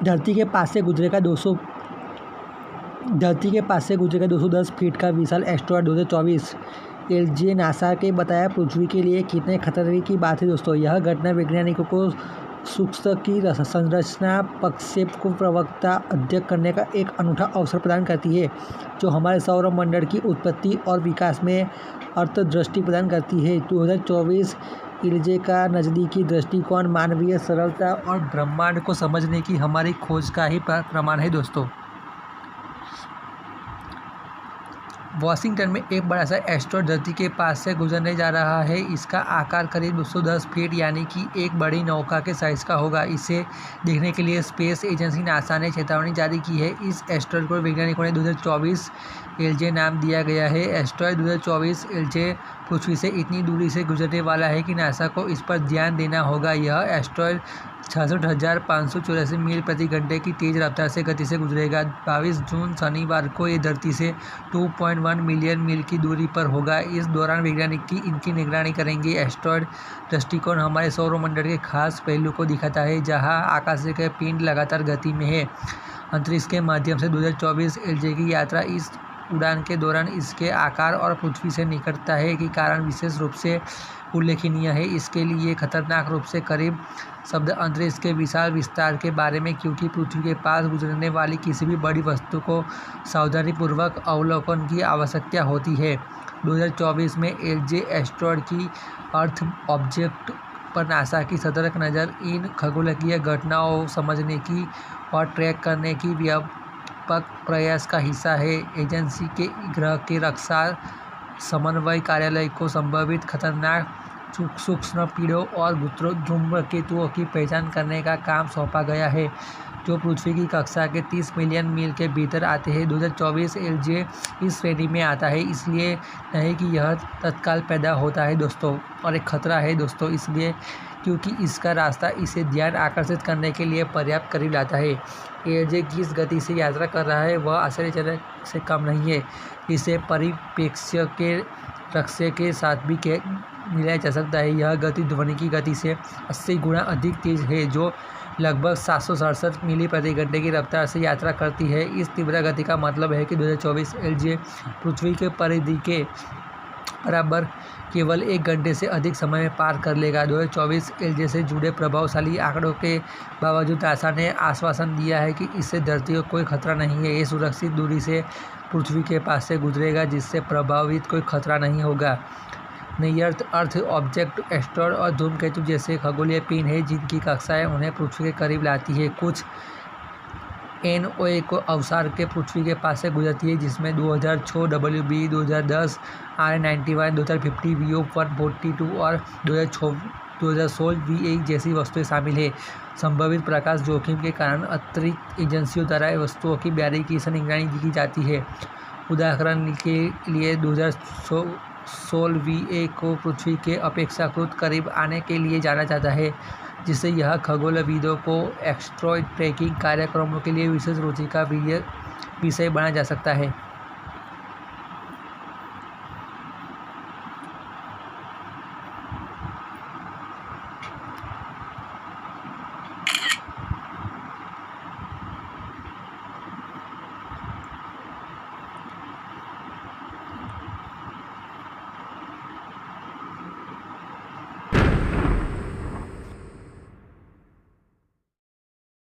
धरती के पास से गुजरेगा 210 फीट का विशाल एस्टेरॉयड 2024। एलजे नासा के बताया पृथ्वी के लिए कितने खतरे की बात है दोस्तों। यह घटना वैज्ञानिकों को सूक्ष्म की संरचना प्रक्षेप को प्रवक्ता अध्ययन करने का एक अनूठा अवसर प्रदान करती है, जो हमारे सौरमंडल की उत्पत्ति और विकास में अंतर्दृष्टि प्रदान करती है। 2024 एलजे का नज़दीकी दृष्टिकोण मानवीय सरलता और ब्रह्मांड को समझने की हमारी खोज का ही प्रमाण है दोस्तों। वाशिंगटन में एक बड़ा सा एस्टेरॉयड धरती के पास से गुजरने जा रहा है। इसका आकार करीब 210 फीट यानी कि एक बड़ी नौका के साइज़ का होगा। इसे देखने के लिए स्पेस एजेंसी नासा ने चेतावनी जारी की है। इस एस्टेरॉयड को वैज्ञानिकों ने 2024 एलजे नाम दिया गया है। एस्टेरॉयड 2024 एलजे पृथ्वी से इतनी दूरी से गुजरने वाला है कि नासा को इस पर ध्यान देना होगा। यह एस्टेरॉयड 66,584 मील प्रति घंटे की तेज़ रफ्तार से गति से गुजरेगा। 22 जून शनिवार को ये धरती से 2.1 मिलियन मील की दूरी पर होगा। इस दौरान वैज्ञानिक इनकी निगरानी करेंगे। एस्टेरॉयड दृष्टिकोण हमारे सौरमंडल के खास पहलू को दिखाता है, जहां आकाशीय के पिंड लगातार गति में है। अंतरिक्ष के माध्यम से 2024 एलजे की यात्रा इस उड़ान के दौरान इसके आकार और पृथ्वी से निकटता है कि कारण विशेष रूप से उल्लेखनीय है। इसके लिए खतरनाक रूप से करीब शब्द अंतरिक्ष के विशाल विस्तार के बारे में, क्योंकि पृथ्वी के पास गुजरने वाली किसी भी बड़ी वस्तु को सावधानीपूर्वक अवलोकन की आवश्यकता होती है। 2024 में एलजे एस्टेरॉयड की अर्थ ऑब्जेक्ट पर नासा की सतर्क नज़र इन खगोलीय घटनाओं समझने की और ट्रैक करने की व्यापक प्रयास का हिस्सा है। एजेंसी के ग्रह के रक्षा समन्वय कार्यालय को संभावित खतरनाक सूक्ष्म पीड़ों और धूम्रकेतुओं की पहचान करने का काम सौंपा गया है, जो पृथ्वी की कक्षा के 30 मिलियन मील के भीतर आते हैं। 2024 एलजे इस श्रेणी में आता है, इसलिए नहीं कि यह तत्काल पैदा होता है दोस्तों, और एक खतरा है दोस्तों, इसलिए क्योंकि इसका रास्ता इसे ध्यान आकर्षित करने के लिए पर्याप्त करीब लाता है। एलजे जिस गति से यात्रा कर रहा है वह आश्चर्यजनक से कम नहीं है। इसे परिप्रेक्ष्य के रक्षा के साथ भी मिलाया जा सकता है। यह गति ध्वनि की गति से 80 गुना अधिक तेज है, जो लगभग 767 मील प्रति घंटे की रफ्तार से यात्रा करती है। इस तीव्र गति का मतलब है कि 2024 एलजे पृथ्वी के परिधि के बराबर केवल 1 घंटे से अधिक समय में पार कर लेगा। 2024 एलजे से जुड़े प्रभावशाली आंकड़ों के बावजूद नासा ने आश्वासन दिया है कि इससे धरती को कोई खतरा नहीं है। ये सुरक्षित दूरी से पृथ्वी के पास से गुजरेगा, जिससे प्रभावित कोई खतरा नहीं होगा। नियत अर्थ ऑब्जेक्ट एस्टेरॉयड और धूमकेतु जैसे खगोलीय पिंड हैं, जिनकी कक्षाएं उन्हें पृथ्वी के करीब लाती है। कुछ एनओए को अवसार के पृथ्वी के पास से गुजरती है, जिसमें 2006 WB, 2010 RN91, 2050 VO142 और 2016 V1 जैसी वस्तुएं शामिल हैं। संभावित प्रकाश जोखिम के कारण अंतरिक्ष एजेंसियों द्वारा वस्तुओं की बारीकी से निगरानी की जाती है। उदाहरण के लिए 2016 V1 को पृथ्वी के अपेक्षाकृत करीब आने के लिए जाना जाता है, जिससे यह खगोलविदों को एस्टेरॉयड ट्रैकिंग कार्यक्रमों के लिए विशेष रुचि का विषय बनाया जा सकता है।